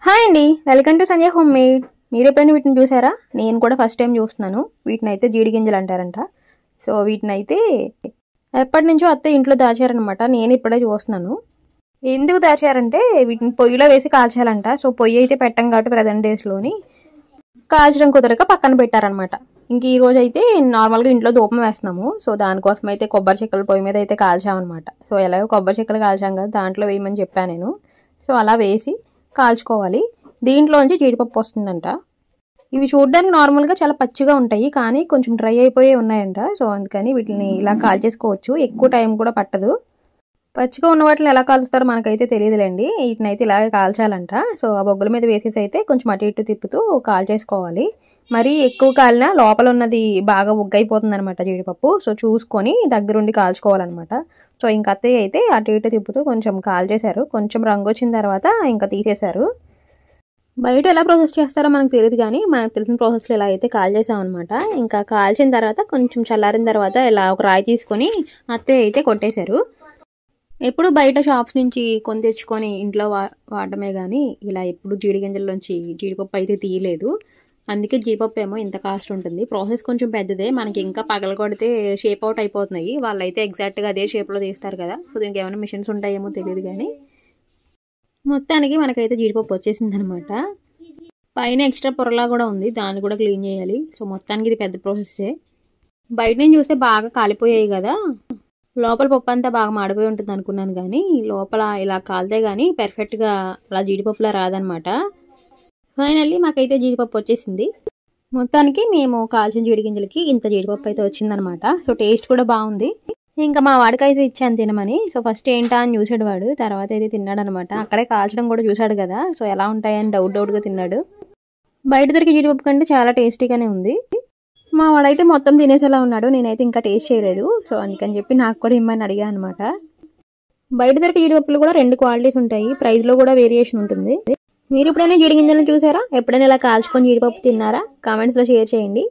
Hi అండి, welcome to Sanjay home made. మీరు ఎప్పుడైనా వీటిని చూసారా? నేను కూడా ఫస్ట్ టైం చూస్తున్నాను. వీటిని అయితే జీడి గింజలు అంటారంట. సో వీటిని అయితే ఎప్పటి నుంచో అత్త ఇంట్లో దాచారనమాట. నేను ఇప్పుడే చూస్తున్నాను. ఎందుకు దాచారంటే వీటిని పొయ్యిలో వేసి కాల్చాలంట. సో పొయ్యి అయితే పెట్టం కాబట్టి ప్రజెంట్ డేస్లోని కాల్చడం కుదరక పక్కన పెట్టారనమాట. ఇంక ఈ రోజు అయితే నార్మల్గా ఇంట్లో ధూపం వేస్తున్నాము. సో దానికోసం అయితే కొబ్బరి చెక్కలు పొయ్యి మీద అయితే కాల్చామన్నమాట. సో ఎలాగో కొబ్బరి చెక్కలు కాల్చాం కదా, దాంట్లో వేయమని చెప్పాను నేను. సో అలా వేసి కాల్చుకోవాలి. దీంట్లోంచి జీడిపప్పు వస్తుందంట. ఇవి చూడడానికి నార్మల్గా చాలా పచ్చిగా ఉంటాయి, కానీ కొంచెం డ్రై అయిపోయి ఉన్నాయంట. సో అందుకని వీటిని ఇలా కాల్చేసుకోవచ్చు, ఎక్కువ టైం కూడా పట్టదు. పచ్చిగా ఉన్న వాటిని ఎలా కాల్చుతారో మనకైతే తెలియదులేండి. వీటిని అయితే ఇలాగే కాల్చాలంట. సో ఆ బొగ్గుల మీద వేసేసి అయితే కొంచెం అటు ఇటు తిప్పుతూ కాల్చేసుకోవాలి. మరీ ఎక్కువ కాలినా లోపల ఉన్నది బాగా ఉగ్గైపోతుంది అనమాట జీడిపప్పు. సో చూసుకొని దగ్గరుండి కాల్చుకోవాలన్నమాట. సో ఇంక అత్తయ్య అయితే అటు ఇటు తిప్పుతూ కొంచెం కాల్చేశారు. కొంచెం రంగు వచ్చిన తర్వాత ఇంకా తీసేశారు. బయట ఎలా ప్రాసెస్ చేస్తారో మనకు తెలియదు, కానీ మనకు తెలిసిన ప్రాసెస్లో ఇలా అయితే కాల్చేసామన్నమాట. ఇంకా కాల్చిన తర్వాత కొంచెం చల్లారిన తర్వాత ఇలా ఒక రాయి తీసుకొని అత్తయ్య అయితే కొట్టేశారు. ఎప్పుడు బయట షాప్స్ నుంచి కొని తెచ్చుకొని ఇంట్లో వాడటమే కానీ ఇలా ఎప్పుడు జీడి గింజల్లోంచి జీడిపప్పు అయితే తీయలేదు. అందుకే జీడిపప్పు ఏమో ఇంత కాస్ట్ ఉంటుంది. ప్రాసెస్ కొంచెం పెద్దదే. మనకి ఇంకా పగల కొడితే షేప్ అవుట్ అయిపోతున్నాయి. వాళ్ళైతే ఎగ్జాక్ట్గా అదే షేప్లో తీస్తారు కదా. సో దీనికి ఏమైనా మిషన్స్ ఉంటాయేమో తెలియదు, కానీ మొత్తానికి మనకైతే జీడిపప్పు వచ్చేసింది అనమాట. పైన ఎక్స్ట్రా పొరలా కూడా ఉంది, దాన్ని కూడా క్లీన్ చేయాలి. సో మొత్తానికి ఇది పెద్ద ప్రాసెస్సే. బయట నుంచి చూస్తే బాగా కాలిపోయాయి కదా, లోపల పప్పు అంతా బాగా మాడిపోయి ఉంటుంది అనుకున్నాను, కానీ లోపల ఇలా కాలితే కానీ పర్ఫెక్ట్గా అలా జీడిపప్పులా రాదనమాట. ఫైనల్లీ మాకైతే జీడిపప్పు వచ్చేసింది. మొత్తానికి మేము కాల్చిన జీడి గింజలకి ఇంత జీడిపప్పు అయితే వచ్చిందనమాట. సో టేస్ట్ కూడా బాగుంది. ఇంకా మా వాడికైతే ఇచ్చాను తినమని. సో ఫస్ట్ ఏంటా అని చూసాడు వాడు, తర్వాత అయితే తిన్నాడు అనమాట. అక్కడే కాల్చడం కూడా చూసాడు కదా, సో ఎలా ఉంటాయని డౌట్గా తిన్నాడు. బయట దొరికే జీడిపప్పు కంటే చాలా టేస్టీగానే ఉంది. మా వాడైతే మొత్తం తినేసేలా ఉన్నాడు. నేనైతే ఇంకా టేస్ట్ చేయలేదు. సో అందుకని చెప్పి నాకు కూడా ఇమ్మని అడిగా అనమాట. బయట దొరికే జీడిపప్పులు కూడా 2 క్వాలిటీస్ ఉంటాయి, ప్రైస్లో కూడా వేరియేషన్ ఉంటుంది. మీరు ఎప్పుడైనా జీడి గింజలను చూసారా? ఎప్పుడైనా ఇలా కాల్చుకొని జీడిపప్పు తిన్నారా? కామెంట్స్లో షేర్ చేయండి.